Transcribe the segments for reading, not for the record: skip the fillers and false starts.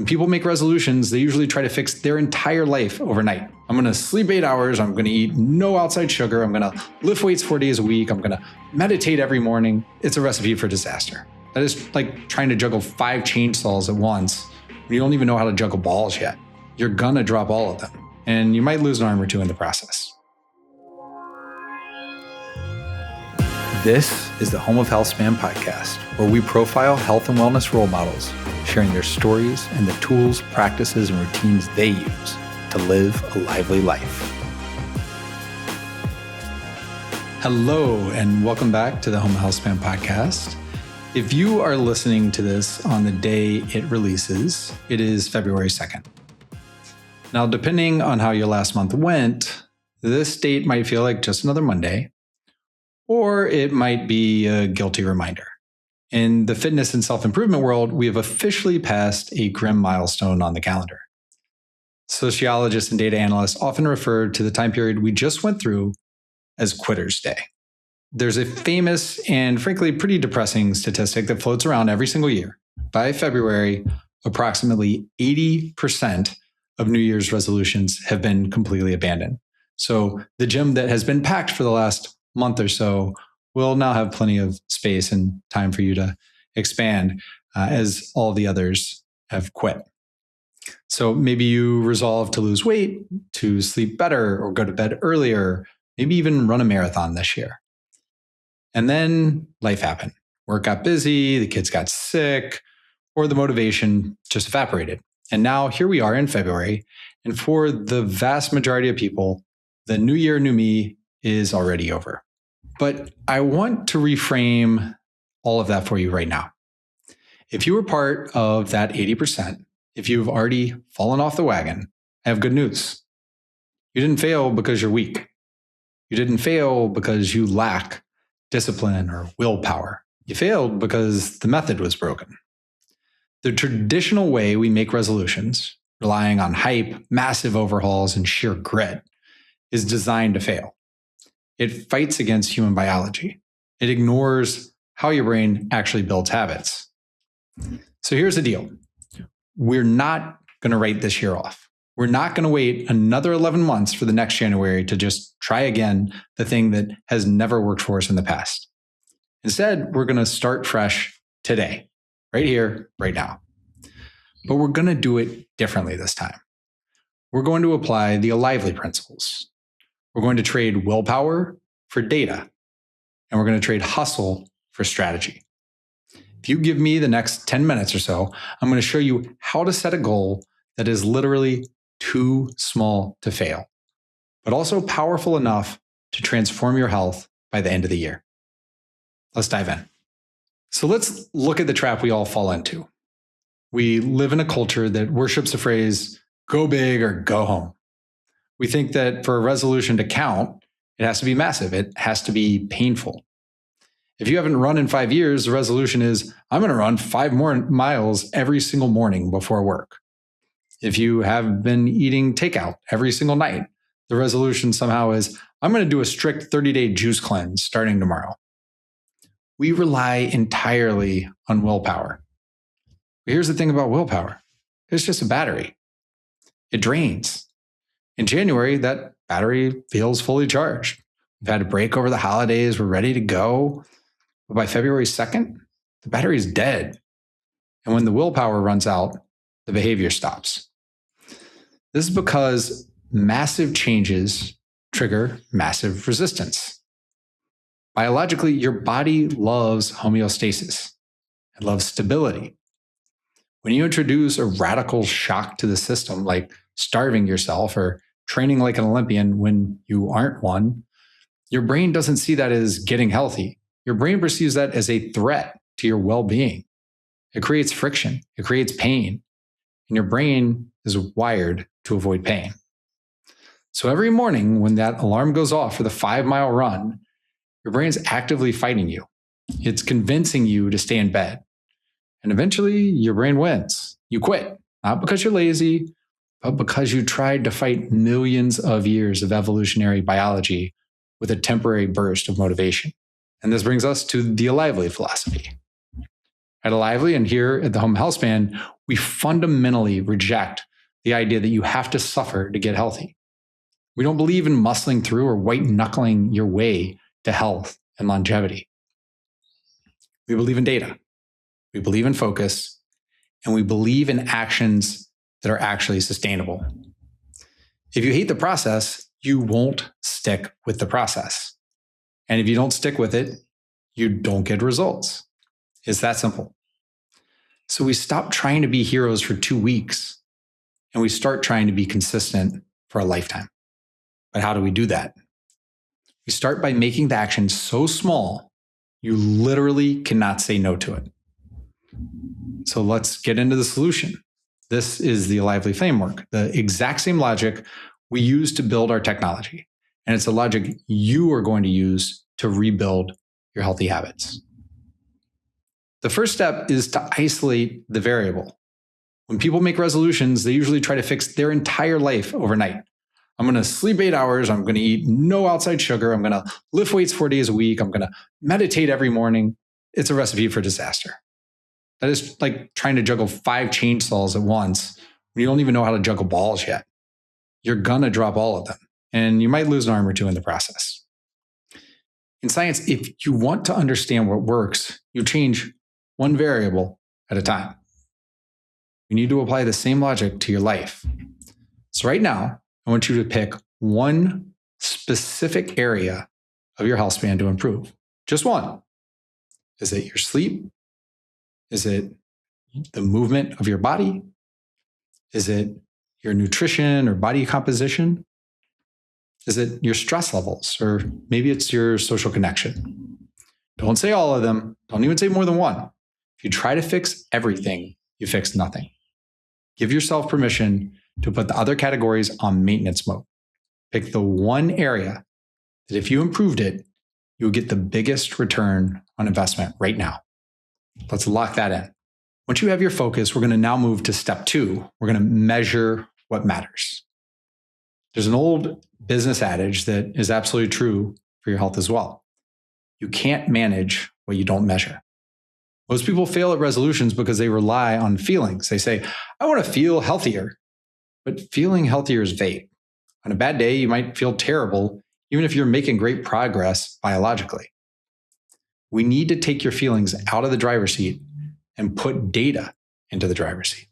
When people make resolutions, they usually try to fix their entire life overnight. I'm going to sleep 8 hours. I'm going to eat no outside sugar. I'm going to lift weights 4 days a week. I'm going to meditate every morning. It's a recipe for disaster. That is like trying to juggle 5 chainsaws at once when you don't even know how to juggle balls yet. You're going to drop all of them, and you might lose an arm or two in the process. This is the Home of Healthspan podcast, where we profile health and wellness role models, sharing their stories and the tools, practices, and routines they use to live a lively life. Hello, and welcome back to the Home of Healthspan podcast. If you are listening to this on the day it releases, it is February 2nd. Now, depending on how your last month went, this date might feel like just another Monday, or it might be a guilty reminder. In the fitness and self-improvement world, we have officially passed a grim milestone on the calendar. Sociologists and data analysts often refer to the time period we just went through as Quitter's Day. There's a famous and frankly pretty depressing statistic that floats around every single year. By February, approximately 80% of New Year's resolutions have been completely abandoned. So the gym that has been packed for the last month or so will now have plenty of space and time for you to expand as all the others have quit. So maybe you resolve to lose weight, to sleep better, or go to bed earlier, maybe even run a marathon this year. And then life happened. Work got busy, the kids got sick, or the motivation just evaporated. And now here we are in February. And for the vast majority of people, the new year, new me is already over. But I want to reframe all of that for you right now. If you were part of that 80%, if you've already fallen off the wagon, I have good news. You didn't fail because you're weak. You didn't fail because you lack discipline or willpower. You failed because the method was broken. The traditional way we make resolutions, relying on hype, massive overhauls, and sheer grit, is designed to fail. It fights against human biology. It ignores how your brain actually builds habits. So here's the deal. We're not going to write this year off. We're not going to wait another 11 months for the next January to just try again the thing that has never worked for us in the past. Instead, we're going to start fresh today, right here, right now. But we're going to do it differently this time. We're going to apply the Lively principles. We're going to trade willpower for data, and we're going to trade hustle for strategy. If you give me the next 10 minutes or so, I'm going to show you how to set a goal that is literally too small to fail, but also powerful enough to transform your health by the end of the year. Let's dive in. So let's look at the trap we all fall into. We live in a culture that worships the phrase, go big or go home. We think that for a resolution to count, it has to be massive. It has to be painful. If you haven't run in 5 years, the resolution is, I'm going to run 5 more miles every single morning before work. If you have been eating takeout every single night, the resolution somehow is, I'm going to do a strict 30-day juice cleanse starting tomorrow. We rely entirely on willpower. But here's the thing about willpower. It's just a battery. It drains. In January, that battery feels fully charged. We've had a break over the holidays. We're ready to go. But by February 2nd, the battery is dead. And when the willpower runs out, the behavior stops. This is because massive changes trigger massive resistance. Biologically, your body loves homeostasis. It loves stability. When you introduce a radical shock to the system, like starving yourself or training like an Olympian when you aren't one, your brain doesn't see that as getting healthy. Your brain perceives that as a threat to your well-being. It creates friction. It creates pain. And your brain is wired to avoid pain. So every morning when that alarm goes off for the 5-mile run, your brain's actively fighting you. It's convincing you to stay in bed. And eventually your brain wins. You quit, not because you're lazy, but because you tried to fight millions of years of evolutionary biology with a temporary burst of motivation. And this brings us to the Lively philosophy. At Lively and here at the Home Healthspan, we fundamentally reject the idea that you have to suffer to get healthy. We don't believe in muscling through or white knuckling your way to health and longevity. We believe in data. We believe in focus, and we believe in actions that are actually sustainable. If you hate the process, you won't stick with the process. And if you don't stick with it, you don't get results. It's that simple. So we stop trying to be heroes for 2 weeks and we start trying to be consistent for a lifetime. But how do we do that? We start by making the action so small, you literally cannot say no to it. So let's get into the solution. This is the Lively framework, the exact same logic we use to build our technology. And it's a logic you are going to use to rebuild your healthy habits. The first step is to isolate the variable. When people make resolutions, they usually try to fix their entire life overnight. I'm going to sleep 8 hours. I'm going to eat no outside sugar. I'm going to lift weights 4 days a week. I'm going to meditate every morning. It's a recipe for disaster. That is like trying to juggle 5 chainsaws at once when you don't even know how to juggle balls yet. You're going to drop all of them, and you might lose an arm or two in the process. In science, if you want to understand what works, you change one variable at a time. You need to apply the same logic to your life. So right now, I want you to pick one specific area of your health span to improve. Just one. Is it your sleep? Is it the movement of your body? Is it your nutrition or body composition? Is it your stress levels? Or maybe it's your social connection? Don't say all of them. Don't even say more than one. If you try to fix everything, you fix nothing. Give yourself permission to put the other categories on maintenance mode. Pick the one area that if you improved it, you'll get the biggest return on investment right now. Let's lock that in. Once you have your focus, we're going to now move to step 2. We're going to measure what matters. There's an old business adage that is absolutely true for your health as well. You can't manage what you don't measure. Most people fail at resolutions because they rely on feelings. They say, I want to feel healthier. But feeling healthier is vague. On a bad day, you might feel terrible, even if you're making great progress biologically. We need to take your feelings out of the driver's seat and put data into the driver's seat.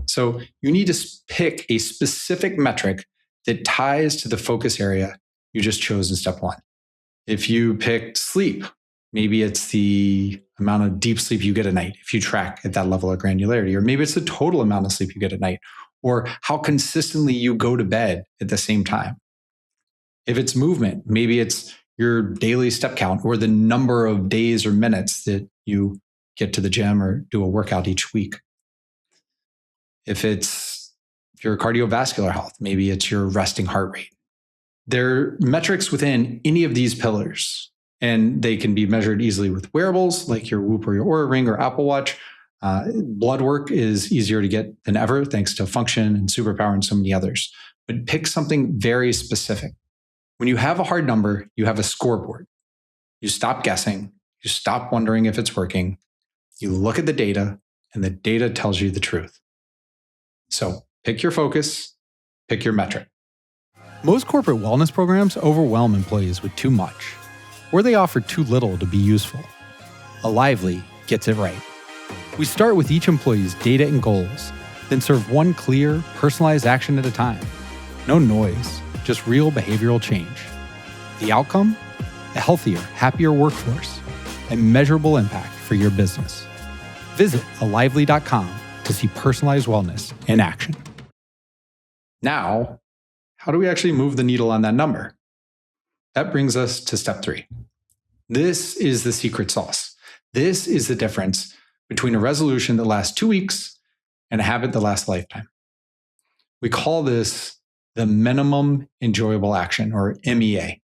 So you need to pick a specific metric that ties to the focus area you just chose in step 1. If you picked sleep, maybe it's the amount of deep sleep you get at night if you track at that level of granularity, or maybe it's the total amount of sleep you get at night, or how consistently you go to bed at the same time. If it's movement, maybe it's your daily step count or the number of days or minutes that you get to the gym or do a workout each week. If it's your cardiovascular health, maybe it's your resting heart rate. There are metrics within any of these pillars, and they can be measured easily with wearables like your Whoop or your Oura Ring or Apple Watch. Blood work is easier to get than ever thanks to Function and Superpower and so many others. But pick something very specific. When you have a hard number, you have a scoreboard. You stop guessing. You stop wondering if it's working. You look at the data, and the data tells you the truth. So pick your focus, pick your metric. Most corporate wellness programs overwhelm employees with too much, or they offer too little to be useful. Lively gets it right. We start with each employee's data and goals, then serve one clear, personalized action at a time. No noise, just real behavioral change. The outcome? A healthier, happier workforce, a measurable impact for your business. Visit alively.com to see personalized wellness in action. Now, how do we actually move the needle on that number? That brings us to step 3. This is the secret sauce. This is the difference between a resolution that lasts 2 weeks and a habit that lasts a lifetime. We call this the minimum enjoyable action, or MEA.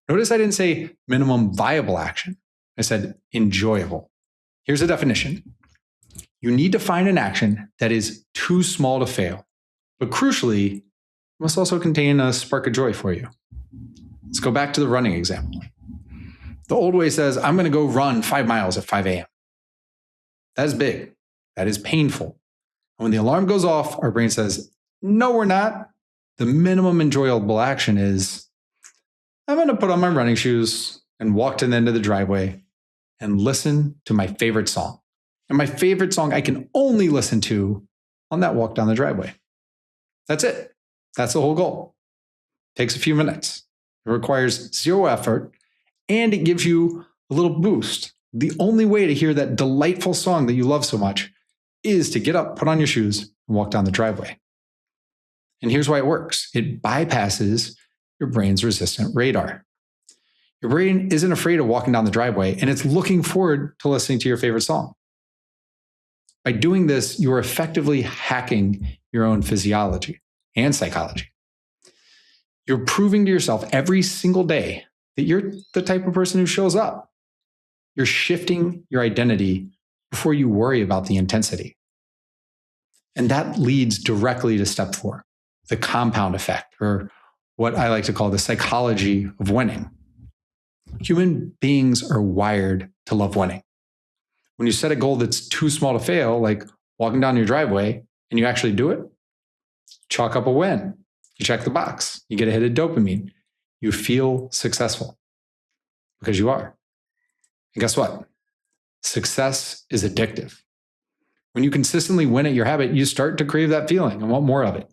Notice I didn't say minimum viable action. I said enjoyable. Here's a definition. You need to find an action that is too small to fail, but crucially, must also contain a spark of joy for you. Let's go back to the running example. The old way says, I'm going to go run 5 miles at 5 a.m. That is big. That is painful. And when the alarm goes off, our brain says, no, we're not. The minimum enjoyable action is, I'm going to put on my running shoes and walk to the end of the driveway and listen to my favorite song. And my favorite song I can only listen to on that walk down the driveway. That's it. That's the whole goal. Takes a few minutes. It requires zero effort, and it gives you a little boost. The only way to hear that delightful song that you love so much is to get up, put on your shoes, and walk down the driveway. And here's why it works. It bypasses your brain's resistant radar. Your brain isn't afraid of walking down the driveway, and it's looking forward to listening to your favorite song. By doing this, you are effectively hacking your own physiology and psychology. You're proving to yourself every single day that you're the type of person who shows up. You're shifting your identity before you worry about the intensity. And that leads directly to step 4, the compound effect, or what I like to call the psychology of winning. Human beings are wired to love winning. When you set a goal that's too small to fail, like walking down your driveway, and you actually do it, chalk up a win. You check the box. You get a hit of dopamine. You feel successful because you are. And guess what? Success is addictive. When you consistently win at your habit, you start to crave that feeling and want more of it.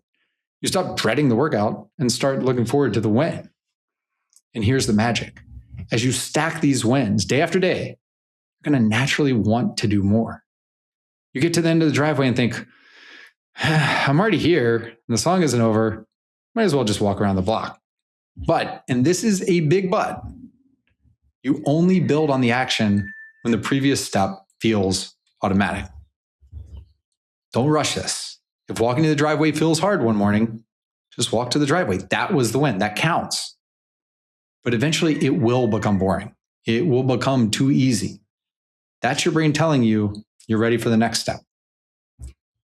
You stop dreading the workout and start looking forward to the win. And here's the magic. As you stack these wins day after day, you're going to naturally want to do more. You get to the end of the driveway and think, I'm already here and the song isn't over. Might as well just walk around the block. But, and this is a big but, you only build on the action when the previous step feels automatic. Don't rush this. If walking to the driveway feels hard one morning, just walk to the driveway. That was the win. That counts. But eventually it will become boring. It will become too easy. That's your brain telling you you're ready for the next step.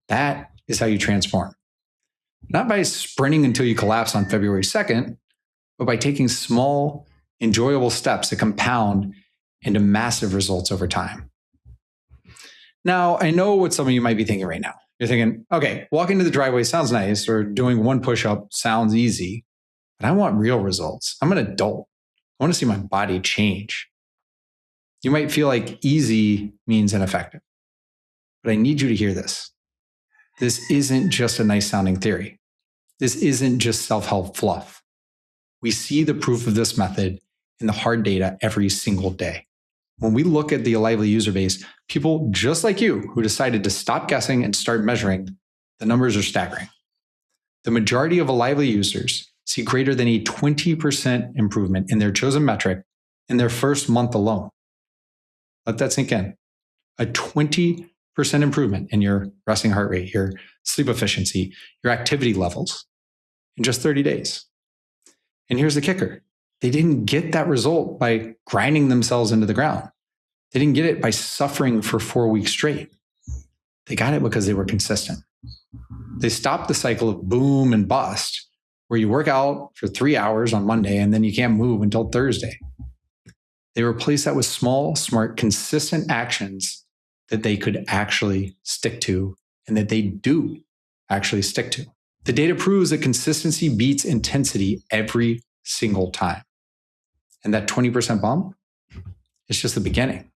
That is how you transform. Not by sprinting until you collapse on February 2nd, but by taking small, enjoyable steps that compound into massive results over time. Now, I know what some of you might be thinking right now. You're thinking, okay, walking to the driveway sounds nice, or doing one push-up sounds easy, but I want real results. I'm an adult. I want to see my body change. You might feel like easy means ineffective, but I need you to hear this. This isn't just a nice sounding theory. This isn't just self-help fluff. We see the proof of this method in the hard data every single day. When we look at the Lively user base, people just like you who decided to stop guessing and start measuring, the numbers are staggering. The majority of Lively users see greater than a 20% improvement in their chosen metric in their first month alone. Let that sink in. A 20% improvement in your resting heart rate, your sleep efficiency, your activity levels in just 30 days. And here's the kicker. They didn't get that result by grinding themselves into the ground. They didn't get it by suffering for 4 weeks straight. They got it because they were consistent. They stopped the cycle of boom and bust, where you work out for 3 hours on Monday and then you can't move until Thursday. They replaced that with small, smart, consistent actions that they could actually stick to and that they do actually stick to. The data proves that consistency beats intensity every single time. And that 20% bump is just the beginning.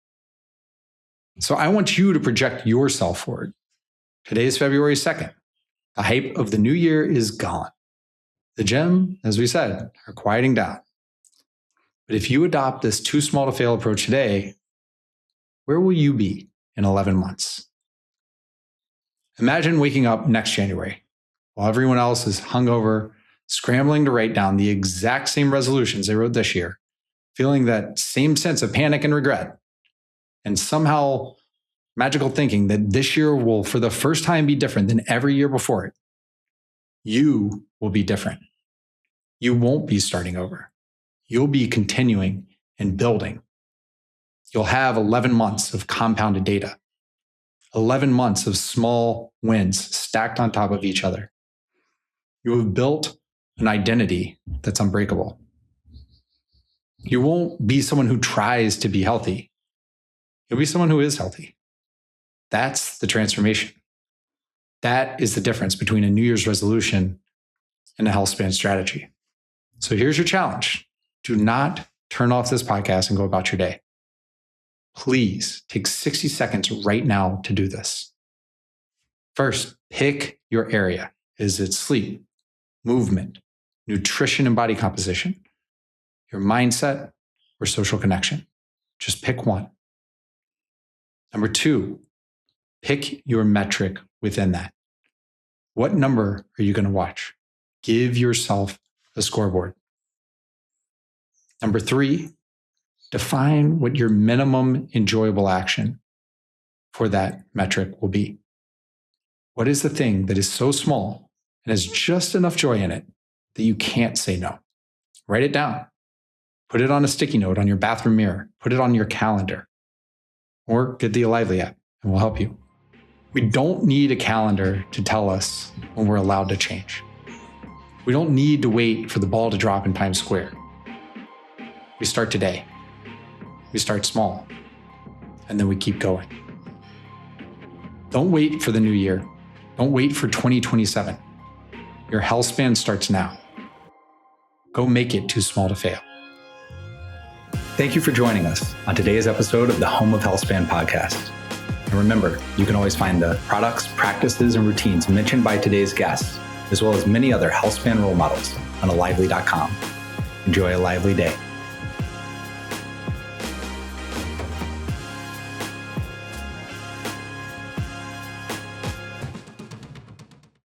So I want you to project yourself forward. Today is February 2nd. The hype of the new year is gone. The gym, as we said, are quieting down. But if you adopt this too small to fail approach today, where will you be in 11 months? Imagine waking up next January while everyone else is hungover, scrambling to write down the exact same resolutions they wrote this year, feeling that same sense of panic and regret, and somehow magical thinking that this year will, for the first time, be different than every year before it. You will be different. You won't be starting over. You'll be continuing and building. You'll have 11 months of compounded data, 11 months of small wins stacked on top of each other. You have built an identity that's unbreakable. You won't be someone who tries to be healthy. You'll be someone who is healthy. That's the transformation. That is the difference between a New Year's resolution and a Healthspan strategy. So here's your challenge. Do not turn off this podcast and go about your day. Please take 60 seconds right now to do this. First, pick your area. Is it sleep, movement, nutrition and body composition, your mindset, or social connection? Just pick one. Number 2, pick your metric within that. What number are you going to watch? Give yourself a scoreboard. Number 3, define what your minimum enjoyable action for that metric will be. What is the thing that is so small and has just enough joy in it that you can't say no? Write it down. Put it on a sticky note on your bathroom mirror. Put it on your calendar. Or get the Lively app and we'll help you. We don't need a calendar to tell us when we're allowed to change. We don't need to wait for the ball to drop in Times Square. We start today. We start small, and then we keep going. Don't wait for the new year. Don't wait for 2027. Your Healthspan starts now. Go make it too small to fail. Thank you for joining us on today's episode of the Home of Healthspan podcast. And remember, you can always find the products, practices, and routines mentioned by today's guests, as well as many other Healthspan role models on alively.com. Enjoy a lively day.